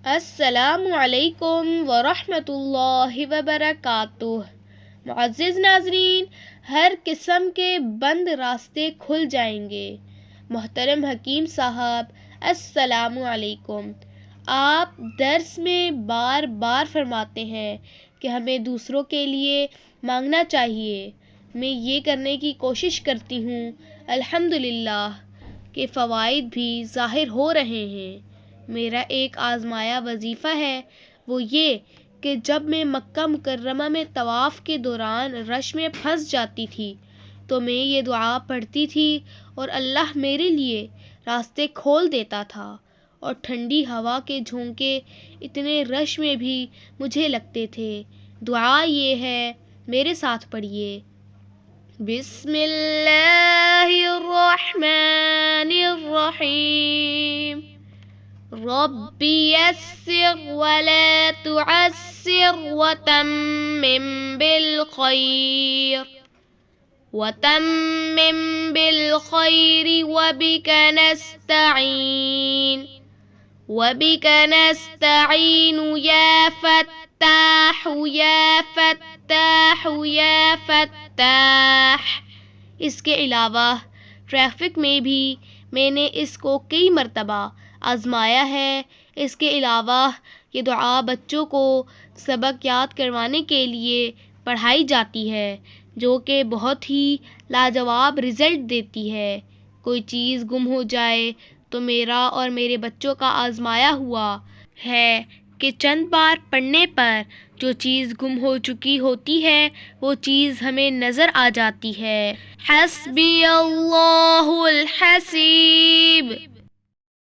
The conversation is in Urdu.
السلام علیکم ورحمۃ اللہ وبرکاتہ۔ معزز ناظرین، ہر قسم کے بند راستے کھل جائیں گے۔ محترم حکیم صاحب، السلام علیکم۔ آپ درس میں بار بار فرماتے ہیں کہ ہمیں دوسروں کے لیے مانگنا چاہیے۔ میں یہ کرنے کی کوشش کرتی ہوں، الحمدللہ کہ فوائد بھی ظاہر ہو رہے ہیں۔ میرا ایک آزمایا وظیفہ ہے، وہ یہ کہ جب میں مکہ مکرمہ میں طواف کے دوران رش میں پھنس جاتی تھی تو میں یہ دعا پڑھتی تھی اور اللہ میرے لیے راستے کھول دیتا تھا، اور ٹھنڈی ہوا کے جھونکے اتنے رش میں بھی مجھے لگتے تھے۔ دعا یہ ہے، میرے ساتھ پڑھیے۔ بسم اللہ الرحمن الرحیم۔ رب یسر ولا تعسر وتمم بالخیر وبک نستعین یا فتاح یا فتاح یا فتاح۔ اس کے علاوہ ٹریفک میں بھی میں نے اس کو کئی مرتبہ آزمایا ہے۔ اس کے علاوہ یہ دعا بچوں کو سبق یاد کروانے کے لیے پڑھائی جاتی ہے، جو کہ بہت ہی لاجواب رزلٹ دیتی ہے۔ کوئی چیز گم ہو جائے تو میرا اور میرے بچوں کا آزمایا ہوا ہے کہ چند بار پڑھنے پر جو چیز گم ہو چکی ہوتی ہے وہ چیز ہمیں نظر آ جاتی ہے۔ حسبی اللہ الحسیب۔